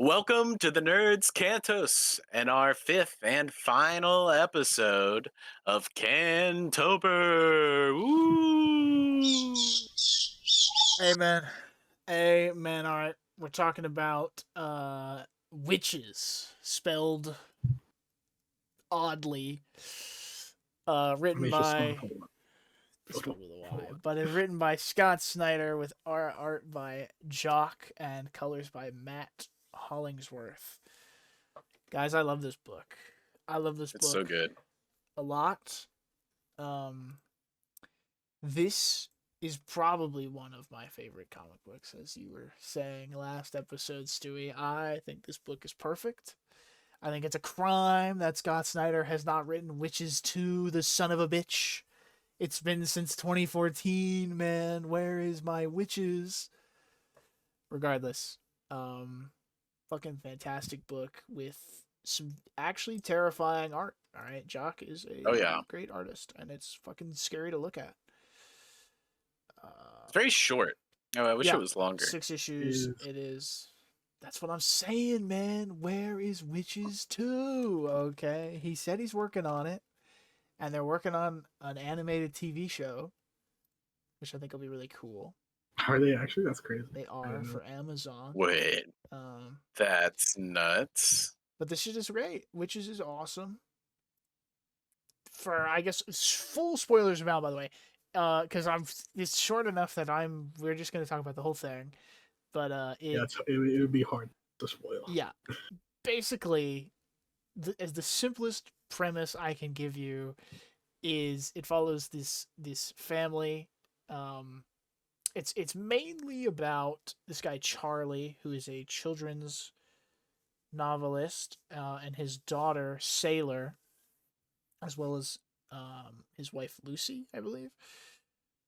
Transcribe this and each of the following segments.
Welcome to the Nerds Cantos and our fifth and final episode of Cantober. Woo! Amen. Amen. All right. We're talking about Witches, spelled oddly. I Written mean, it's just by spelled with a spelled with a Y, but it's written by Scott Snyder with art by Jock and colors by Matt Hollingsworth. Guys, I love this book. I love this It's so book good. a lot. Um, this is probably one of my favorite comic books, as you were saying last episode, Stewie. I think this book is perfect. I think it's a crime that Scott Snyder has not written Witches 2, the son of a bitch. It's been since 2014, man. Where is my Witches? Regardless, fucking fantastic book with some actually terrifying art. All right, Jock is a Oh yeah, great artist, and it's fucking scary to look at. it's very short. Oh, I wish Yeah, it was longer. 6 issues. It is. That's what I'm saying, man. Where is Witches 2? Okay. He said he's working on it. And they're working on an animated TV show, which I think will be really cool. Are they actually? That's crazy. They are for Amazon. Wait, Um, that's nuts. but this shit is great. Witches is awesome. For I guess full spoilers about, by the way, because it's short enough that we're just gonna talk about the whole thing. But Yeah, it would be hard to spoil. Yeah, basically, as the simplest premise I can give you is it follows this family. It's mainly about this guy Charlie, who is a children's novelist, and his daughter Sailor, as well as his wife Lucy, I believe.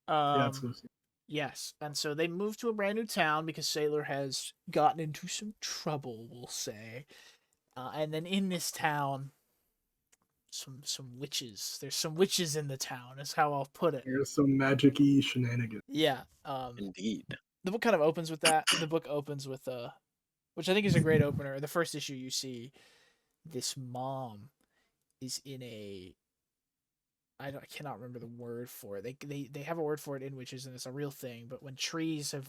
Yeah, it's Lucy. Yes, and so they moved to a brand new town because Sailor has gotten into some trouble, we'll say. And then in this town, some witches. There's some witches in the town. Is how I'll put it. There's some magic-y shenanigans. Yeah. Indeed. The book kind of opens with that. The book opens with which I think is a great opener. The first issue you see, this mom is in a. I cannot remember the word for it. They have a word for it in Witches, and it's a real thing. But when trees are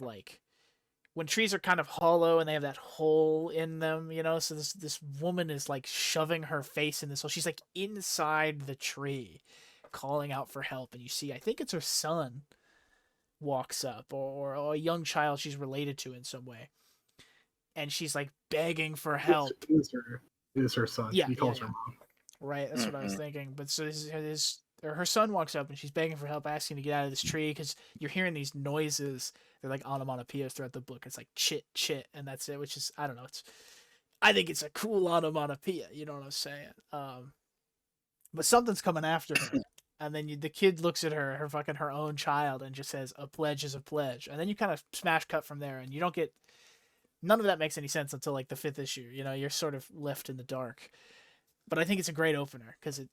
kind of hollow and they have that hole in them, so this woman is like shoving her face in this hole. She's like inside the tree, calling out for help, and you see, I think it's her son walks up, or a young child she's related to in some way, and she's like begging for help. It is her son. Yeah, he calls her mom. Right, that's what I was thinking. But so her son walks up and she's begging for help, asking to get out of this tree because you're hearing these noises. They're like onomatopoeias throughout the book. It's like chit chit, and that's it. Which is, I don't know. I think it's a cool onomatopoeia. You know what I'm saying? But something's coming after her, and then the kid looks at her own child, and just says, "A pledge is a pledge." And then you kind of smash cut from there, and you don't get none of that makes any sense until like the 5th issue. You're sort of left in the dark. But I think it's a great opener because it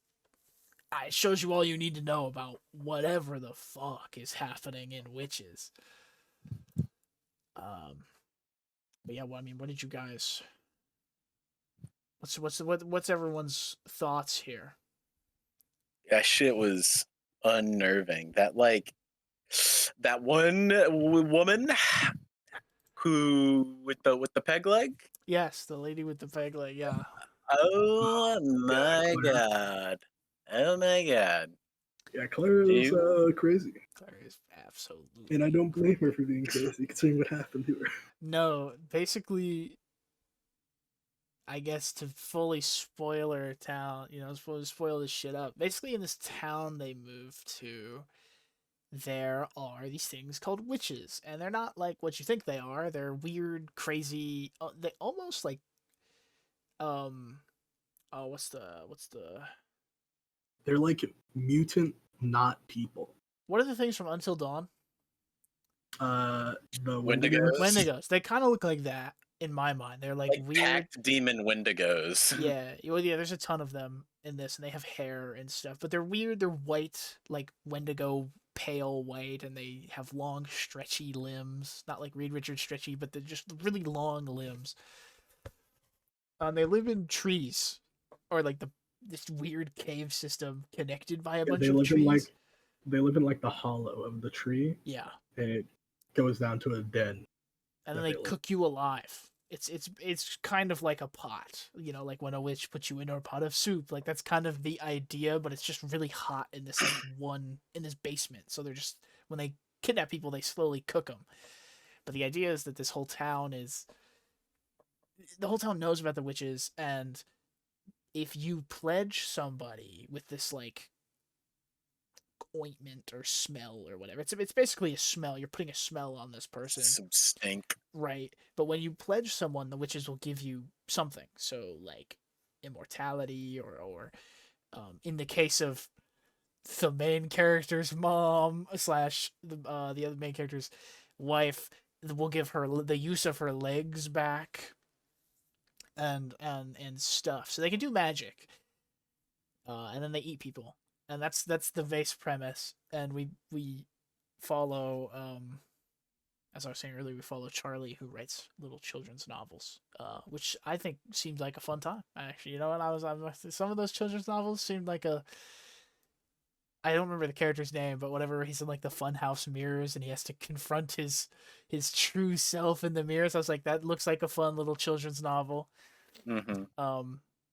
shows you all you need to know about whatever the fuck is happening in Witches. But yeah, well, I mean, what did you guys? What's everyone's thoughts here? That shit was unnerving. That one woman who with the peg leg. Yes, the lady with the peg leg. Yeah. Oh my god. Oh my god. Yeah, Claire is crazy. Claire is absolutely. And I don't blame her for being crazy, considering what happened to her. No, basically, I guess to fully spoil her town, spoil this shit up. Basically, in this town they moved to, there are these things called witches, and they're not like what you think they are. They're weird, crazy. They almost like, what's the? They're like mutant, not people. What are the things from Until Dawn? The Wendigos. Wendigos. They kind of look like that in my mind. They're like weird packed demon Wendigos. Yeah, well, yeah. There's a ton of them in this, and they have hair and stuff. But they're weird. They're white, like Wendigo, pale white, and they have long, stretchy limbs. Not like Reed Richards stretchy, but they're just really long limbs. They live in trees, or like this weird cave system connected by a bunch They of live in trees. like the hollow of the tree, Yeah, and it goes down to a den and then that they they live. cook you alive. It's kind of like a pot, like when a witch puts you into a pot of soup. Like that's kind of the idea, but it's just really hot in this in this basement. So they're just when they kidnap people, they slowly cook them. But the idea is that the whole town knows about the witches, and if you pledge somebody with this like ointment or smell or whatever, it's basically a smell. You're putting a smell on this person, Some stink. right? But when you pledge someone, the witches will give you something. So like immortality, or in the case of the main character's mom slash the other main character's wife, will give her the use of her legs back and stuff. So they can do magic, and then they eat people, and that's the base premise. And we follow, as I was saying earlier, we follow Charlie, who writes little children's novels, which I think seemed like a fun time. Actually, when I was some of those children's novels seemed like a. I don't remember the character's name, but whatever, he's in like the funhouse mirrors and he has to confront his true self in the mirrors. I was like, that looks like a fun little children's novel. Mm-hmm.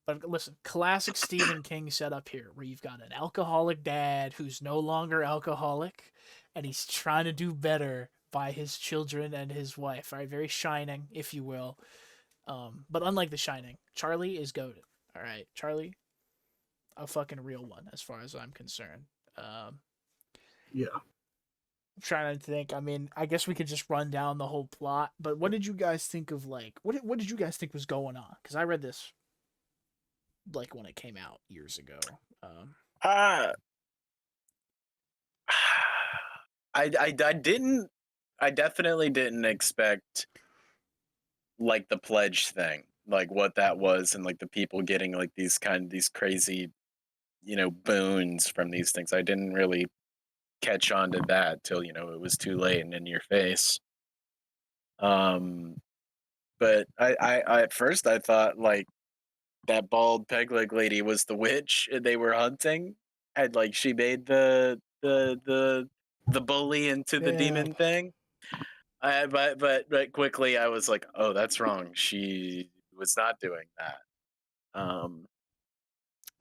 But listen, classic Stephen King setup here, where you've got an alcoholic dad who's no longer alcoholic, and he's trying to do better by his children and his wife. Right, very Shining, if you will. But unlike The Shining, Charlie is goated. All right, Charlie, a fucking real one, as far as I'm concerned. Yeah. I'm trying to think. I mean, I guess we could just run down the whole plot. But what did you guys think of what did you guys think was going on? Because I read this like when it came out years ago. Uh, I didn't. I definitely didn't expect like the pledge thing, like what that was, and like the people getting like these crazy, boons from these things. I didn't really catch on to that till it was too late and in your face. But I at first I thought like that bald peg leg lady was the witch and they were hunting, and like she made the bully into the Yeah. demon thing. But quickly I was like, oh, that's wrong. She was not doing that.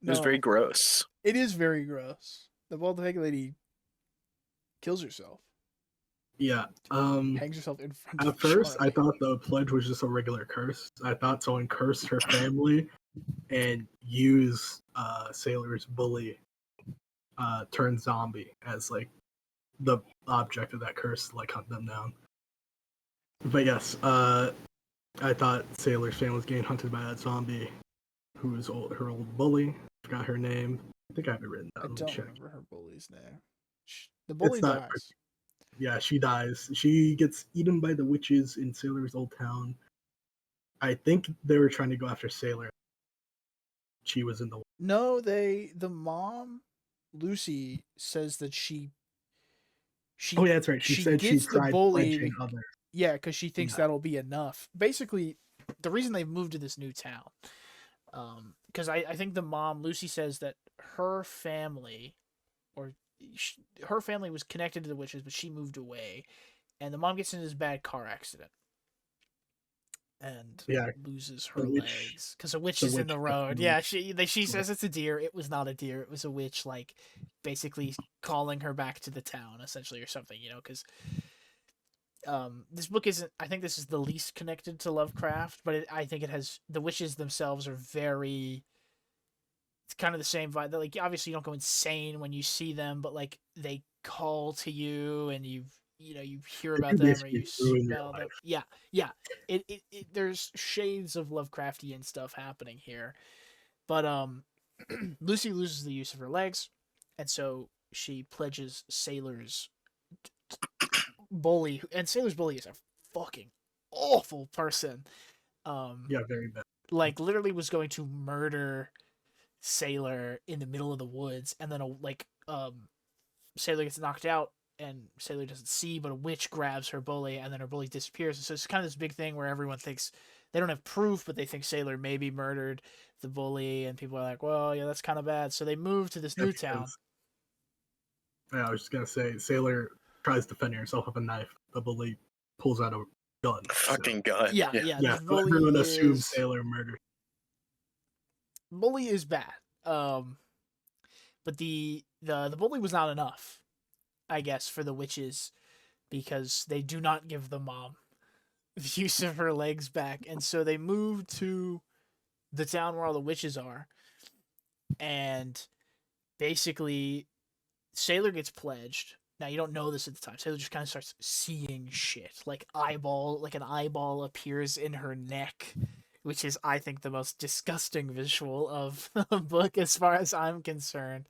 It was very No, gross. it is very gross. The bald peg lady kills herself, Yeah. hangs herself in front At of first, I Charlie. thought the pledge was just a regular curse. I thought someone cursed her family and used Sailor's bully turned zombie as like the object of that curse to like hunt them down. But yes, I thought Sailor's family was getting hunted by that zombie, who was her old bully. Forgot her name. I think I have it written I down. Let me don't check. remember her bully's name. The bully It's not. dies. Yeah, she dies. She gets eaten by the witches in Sailor's old town. I think they were trying to go after Sailor. She was in the. No, the mom, Lucy, says that Oh yeah, that's right. She said she gets the tried bully. pledging others. Yeah, because she thinks Yeah. that'll be enough. Basically, the reason they moved to this new town, because I think the mom, Lucy, says that her family, or her family was connected to the witches, but she moved away, and the mom gets in this bad car accident and Yeah, loses the her witch- legs because a witch the is in witch the got road. the Yeah, witch. she says it's a deer. It was not a deer. It was a witch, like basically calling her back to the town, essentially, or something. Because this book isn't. I think this is the least connected to Lovecraft, but I think it has the witches themselves are very. It's kind of the same vibe. Like obviously you don't go insane when you see them, but like they call to you and you hear They about do them or basically you ruin your smell them. life. Yeah, yeah. There's shades of Lovecraftian stuff happening here, but Lucy loses the use of her legs, and so she pledges Sailor's bully, and Sailor's bully is a fucking awful person. Yeah, very bad. Like literally was going to murder Sailor in the middle of the woods, and then Sailor gets knocked out, and Sailor doesn't see, but a witch grabs her bully, and then her bully disappears. And so it's kind of this big thing where everyone thinks they don't have proof, but they think Sailor maybe murdered the bully, and people are like, well, yeah, that's kind of bad. So they move to this new town. Yeah, I was just gonna say, Sailor tries defending herself with a knife. The bully pulls out a gun. Fucking gun. Yeah. Yeah, The bully everyone is... assumes Sailor murdered. Bully is bad. But the bully was not enough, I guess, for the witches, because they do not give the mom the use of her legs back, and so they move to the town where all the witches are, and basically Sailor gets pledged. Now you don't know this at the time. Sailor just kind of starts seeing shit, like an eyeball appears in her neck, which is, I think, the most disgusting visual of the book as far as I'm concerned.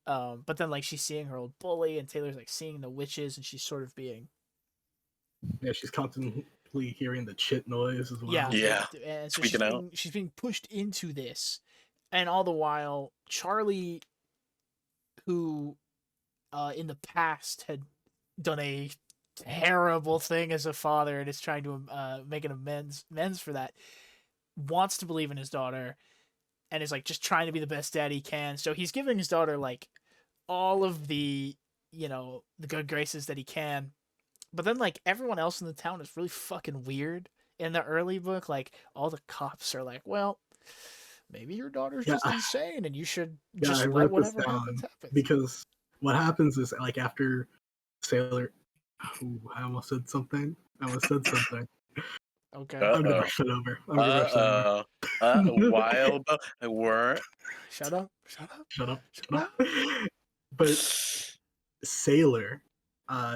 But then, like, she's seeing her old bully, and Taylor's, like, seeing the witches, and she's sort of being... Yeah, she's constantly hearing the chit noise as well. Yeah. And so Tweaking she's being pushed into this. And all the while, Charlie, who in the past had done a terrible thing as a father and is trying to make an amends for that, wants to believe in his daughter and is, like, just trying to be the best dad he can. So he's giving his daughter, like, all of the, the good graces that he can. But then, like, everyone else in the town is really fucking weird in the early book. Like, all the cops are like, well, maybe your daughter's just insane and you should just let whatever happens happen. Because what happens is, like, after Sailor... Ooh, I almost said something. Okay. I'm gonna brush it over. Wild word. Shut up. But Sailor,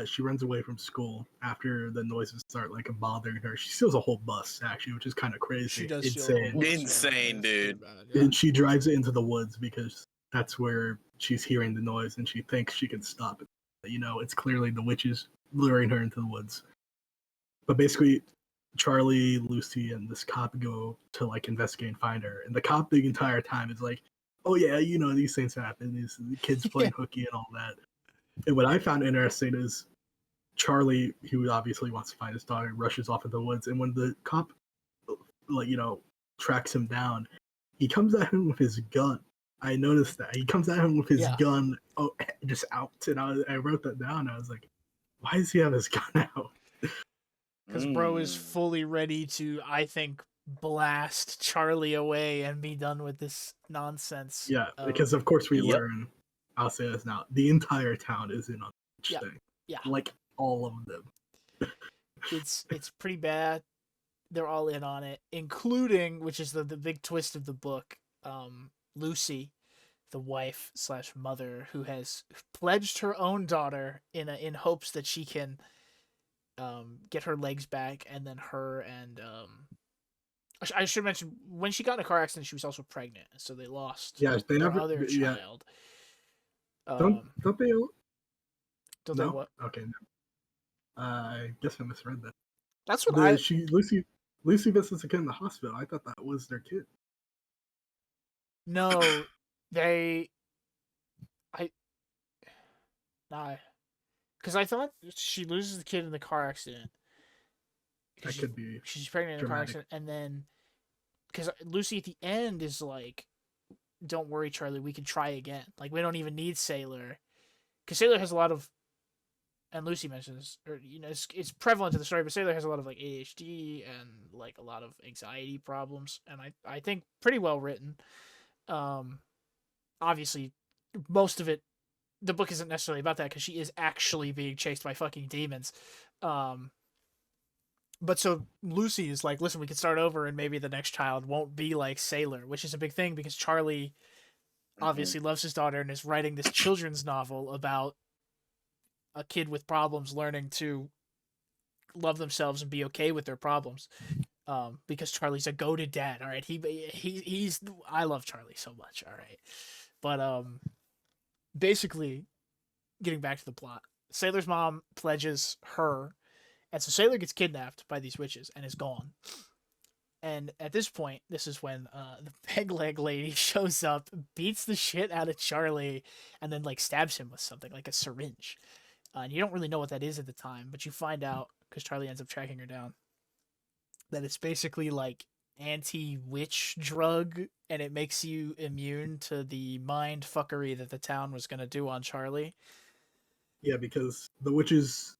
she runs away from school after the noises start, like, bothering her. She steals a whole bus, actually, which is kind of crazy. She does Insane, dude. And she drives it into the woods because that's where she's hearing the noise, and she thinks she can stop it. It's clearly the witches luring her into the woods. But basically, Charlie, Lucy, and this cop go to, like, investigate and find her. And the cop the entire time is like, oh yeah, these things happen. These kids playing hooky and all that. And what I found interesting is Charlie, who obviously wants to find his daughter, rushes off into the woods. And when the cop, like, tracks him down, he comes at him with his gun. I noticed that. He comes at him with his gun just out. And I wrote that down. I was like, why does he have his gun out? Because bro is fully ready to, I think, blast Charlie away and be done with this nonsense. Yeah, because of course we learn, I'll say this now, the entire town is in on this thing. Yeah. Like, all of them. It's pretty bad. They're all in on it, including, which is the big twist of the book, Lucy, the wife / mother, who has pledged her own daughter in hopes that she can get her legs back, and then her and I should mention, when she got in a car accident, she was also pregnant, so they lost their other child. Don't they? Don't they what? Okay. I guess I misread that. That's what Lucy visits a kid in the hospital. I thought that was their kid. No, because I thought she loses the kid in the car accident. That could be. She's pregnant in a car accident, and then because Lucy at the end is like, "Don't worry, Charlie, we can try again. Like, we don't even need Sailor," because Sailor has a lot of, and Lucy mentions, or it's prevalent to the story, but Sailor has a lot of, like, ADHD and, like, a lot of anxiety problems, and I think pretty well written. Obviously, most of it, the book isn't necessarily about that because she is actually being chased by fucking demons. But so Lucy is like, listen, we can start over and maybe the next child won't be like Sailor, which is a big thing because Charlie obviously loves his daughter and is writing this children's novel about a kid with problems learning to love themselves and be okay with their problems. Because Charlie's a goated dad. All right. He's, I love Charlie so much. All right. But, basically, getting back to the plot, Sailor's mom pledges her, and so Sailor gets kidnapped by these witches and is gone. And at this point, this is when the peg leg lady shows up, beats the shit out of Charlie, and then, like, stabs him with something, like a syringe. And you don't really know what that is at the time, but you find out because Charlie ends up tracking her down that it's basically like anti-witch drug, and it makes you immune to the mind fuckery that the town was gonna do on Charlie. Yeah, because the witches,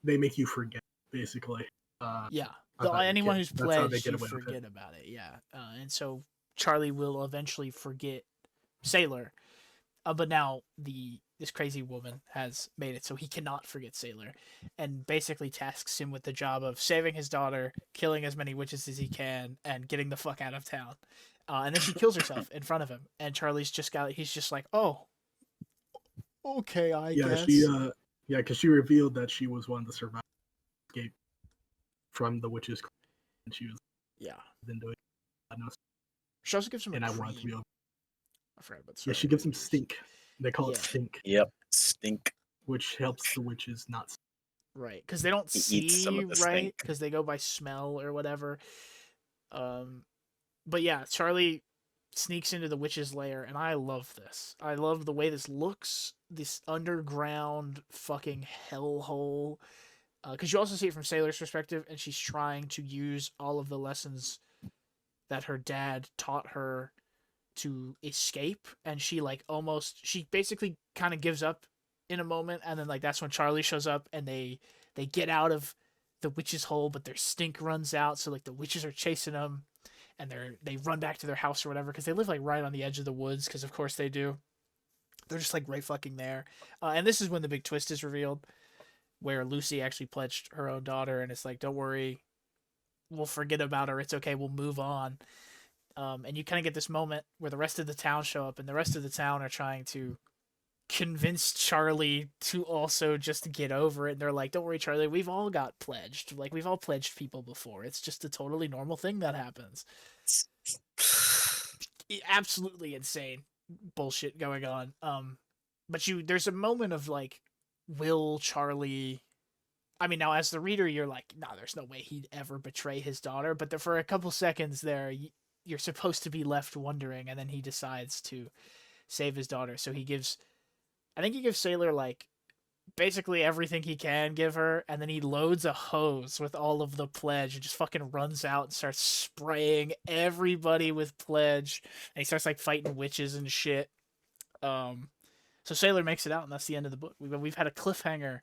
they make you forget, basically. Yeah, About your anyone kid. who's That's how they pledged, get you away with forget it. about it. Yeah, and so Charlie will eventually forget Sailor, but now this crazy woman has made it so he cannot forget Sailor, and basically tasks him with the job of saving his daughter, killing as many witches as he can, and getting the fuck out of town. And then she kills herself in front of him, and he's just like, oh, okay, I Yeah, guess. because she revealed that she was one of the survivors escape from the witches, and she was Yeah. been doing. She also gives him And a I want to be. cream. I forgot about Yeah, she gives him stink. They call it Yeah. stink, Yep, stink. which helps the witches not. Right, because they don't He eats some see of the right, stink. because they go by smell or whatever. But yeah, Charlie sneaks into the witch's lair, and I love this. I love the way this looks, this underground fucking hellhole. Because you also see it from Sailor's perspective, and she's trying to use all of the lessons that her dad taught her to escape, and she basically kind of gives up in a moment, and then like that's when Charlie shows up, and they get out of the witch's hole, but their stink runs out, so like the witches are chasing them, and they run back to their house or whatever, because they live like right on the edge of the woods, because of course they do. They're just like right fucking there, and this is when the big twist is revealed, where Lucy actually pledged her own daughter, and it's like, don't worry, we'll forget about her, it's okay, we'll move on. And you kind of get this moment where the rest of the town show up, and the rest of the town are trying to convince Charlie to also just get over it. And they're like, don't worry, Charlie, we've all got pledged. Like, we've all pledged people before. It's just a totally normal thing that happens. Absolutely insane bullshit going on. But there's a moment of like, will Charlie. I mean, now as the reader, you're like, no, there's no way he'd ever betray his daughter. But for a couple seconds there, you're supposed to be left wondering, and then he decides to save his daughter. So I think he gives Sailor like basically everything he can give her, and then he loads a hose with all of the pledge and just fucking runs out and starts spraying everybody with pledge, and he starts like fighting witches and shit. So Sailor makes it out, and that's the end of the book. We've had a cliffhanger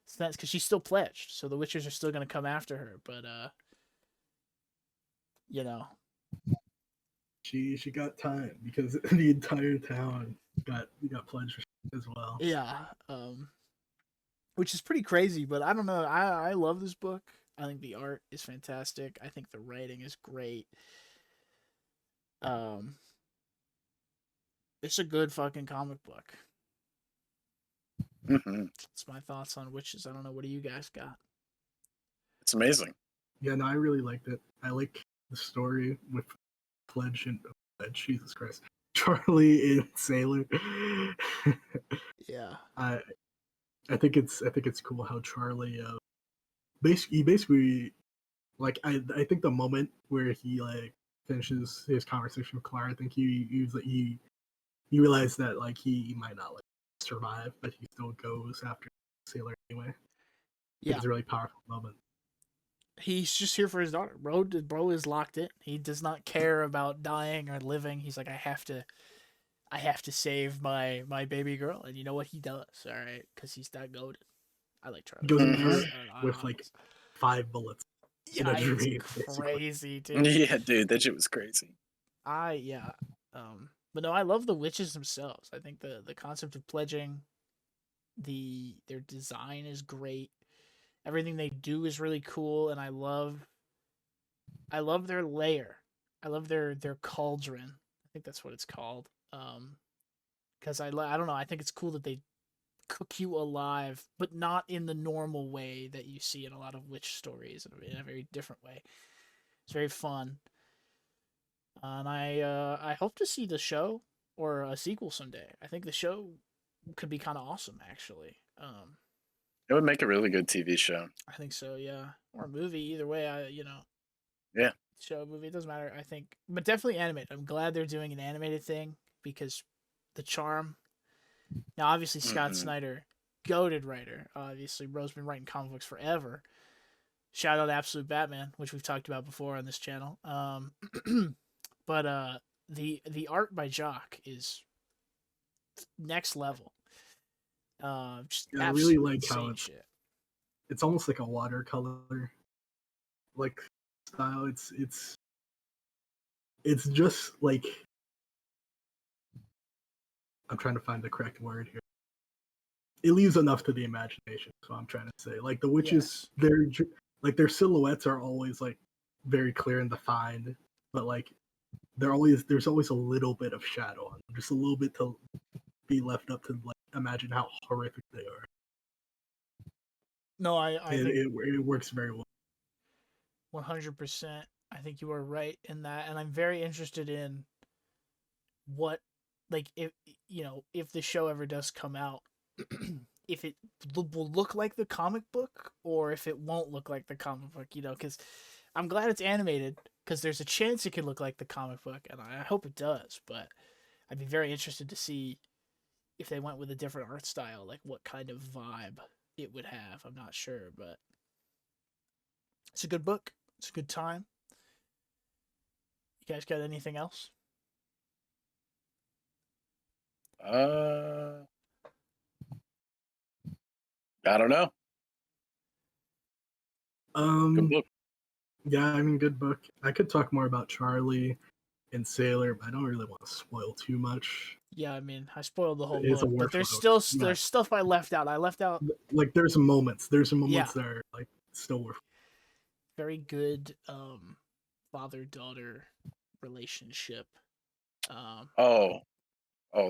since, because she's still pledged, so the witches are still gonna come after her, but you know. She got time because the entire town got pledged as well. Yeah, which is pretty crazy, but I don't know. I love this book. I think the art is fantastic. I think the writing is great. It's a good fucking comic book. Mm-hmm. That's my thoughts on Witches. I don't know. What do you guys got? It's amazing. Yeah, no, I really liked it. I like the story with Pledge and Jesus Christ, Charlie and Sailor. Yeah. I think it's cool how Charlie basically like I think the moment where he like finishes his conversation with Clara, I think he realized that like he might not like survive, but he still goes after Sailor anyway. Yeah. It's a really powerful moment. He's just here for his daughter. Bro is locked in. He does not care about dying or living. He's like, I have to save my baby girl, and you know what he does, all right, because he's that goated. I like Charlie. He goes in Mhm. with like 5 bullets. Yeah, in a it's dream, crazy, dude. Yeah, dude, that shit was crazy. But no, I love the witches themselves. I think the concept of pledging, their design is great. Everything they do is really cool, and I love their lair. I love their cauldron. I think that's what it's called. Because I don't know. I think it's cool that they cook you alive, but not in the normal way that you see in a lot of witch stories. In a very different way. It's very fun. And I hope to see the show or a sequel someday. I think the show could be kind of awesome, actually. It would make a really good TV show. I think so, yeah, or a movie. Either way, Yeah. show, movie, it doesn't matter. I think, but definitely animated. I'm glad they're doing an animated thing because the charm. Now, obviously, Scott Mhm. Snyder goated writer. Obviously, Ro's been writing comic books forever. Shout out Absolute Batman, which we've talked about before on this channel. But the art by Jock is next level. Just Yeah, I really absolute like how insane shit. it's almost like a watercolor like style. It's just like, I'm trying to find the correct word here. It leaves enough to the imagination. So I'm trying to say, like the witches, Yes. their silhouettes are always like very clear and defined, but like there's always a little bit of shadow on them, just a little bit to be left up to like imagine how horrific they are. No, I think It works very well. 100%. I think you are right in that, and I'm very interested in what, like, if if the show ever does come out, if it will look like the comic book or if it won't look like the comic book. Because I'm glad it's animated because there's a chance it could look like the comic book, and I hope it does. But I'd be very interested to see if they went with a different art style, like what kind of vibe it would have. I'm not sure, but it's a good book. It's a good time. You guys got anything else? I don't know. Good book. Yeah, I mean, good book. I could talk more about Charlie and Sailor, but I don't really want to spoil too much. Yeah, I mean, I spoiled the whole It's a book, but there's worthwhile. still Yeah. there's stuff I left out. I left out Like there's some moments Yeah. that are like still worth. very good father-daughter relationship. Oh,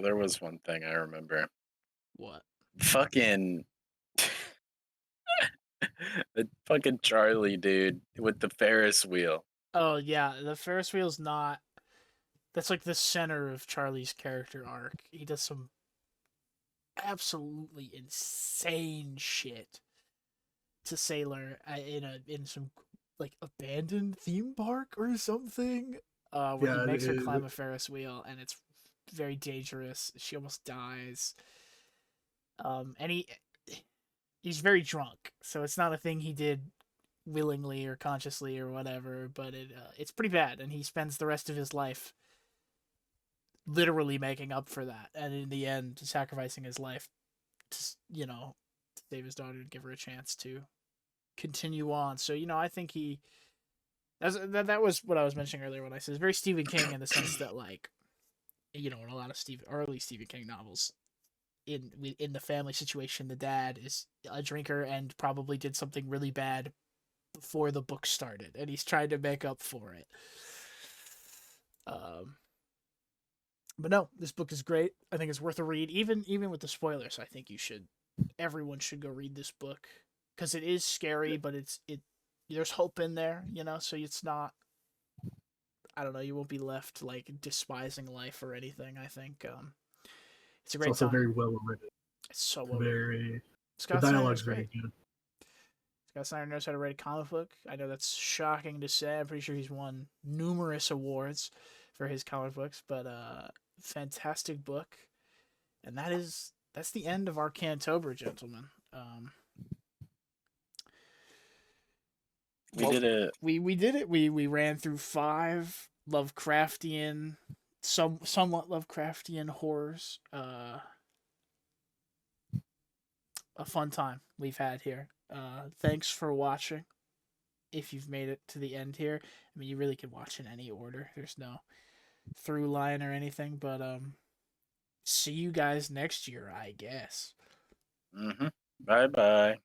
there was one thing I remember. What? Fucking the fucking Charlie dude with the Ferris wheel. Oh yeah, the Ferris wheel's not. That's like the center of Charlie's character arc. He does some absolutely insane shit to Sailor in some like abandoned theme park or something. Where he Yeah, makes her climb a Ferris wheel, and it's very dangerous. She almost dies. And he's very drunk, so it's not a thing he did willingly or consciously or whatever. But it's pretty bad, and he spends the rest of his life literally making up for that, and in the end, sacrificing his life to save his daughter and give her a chance to continue on. So I think that was what I was mentioning earlier when I said it's very Stephen King in the sense that, like, in a lot of early Stephen King novels, in the family situation, the dad is a drinker and probably did something really bad before the book started, and he's trying to make up for it. But no, this book is great. I think it's worth a read, even with the spoilers. I think everyone should go read this book because it is scary, but there's hope in there, so it's not. I don't know. You won't be left like despising life or anything. I think it's a great It's also time. very well written. It's so well written. The Scott Snyder dialogue's is very great. good. Scott Snyder knows how to write a comic book. I know that's shocking to say. I'm pretty sure he's won numerous awards for his comic books, but fantastic book. And that's the end of our Cantober, gentlemen. We did it. We did it. We ran through 5 Lovecraftian, somewhat Lovecraftian horrors. A fun time we've had here. Thanks for watching. If you've made it to the end here, I mean, you really can watch in any order. There's no through line or anything, but see you guys next year, I guess. Bye bye.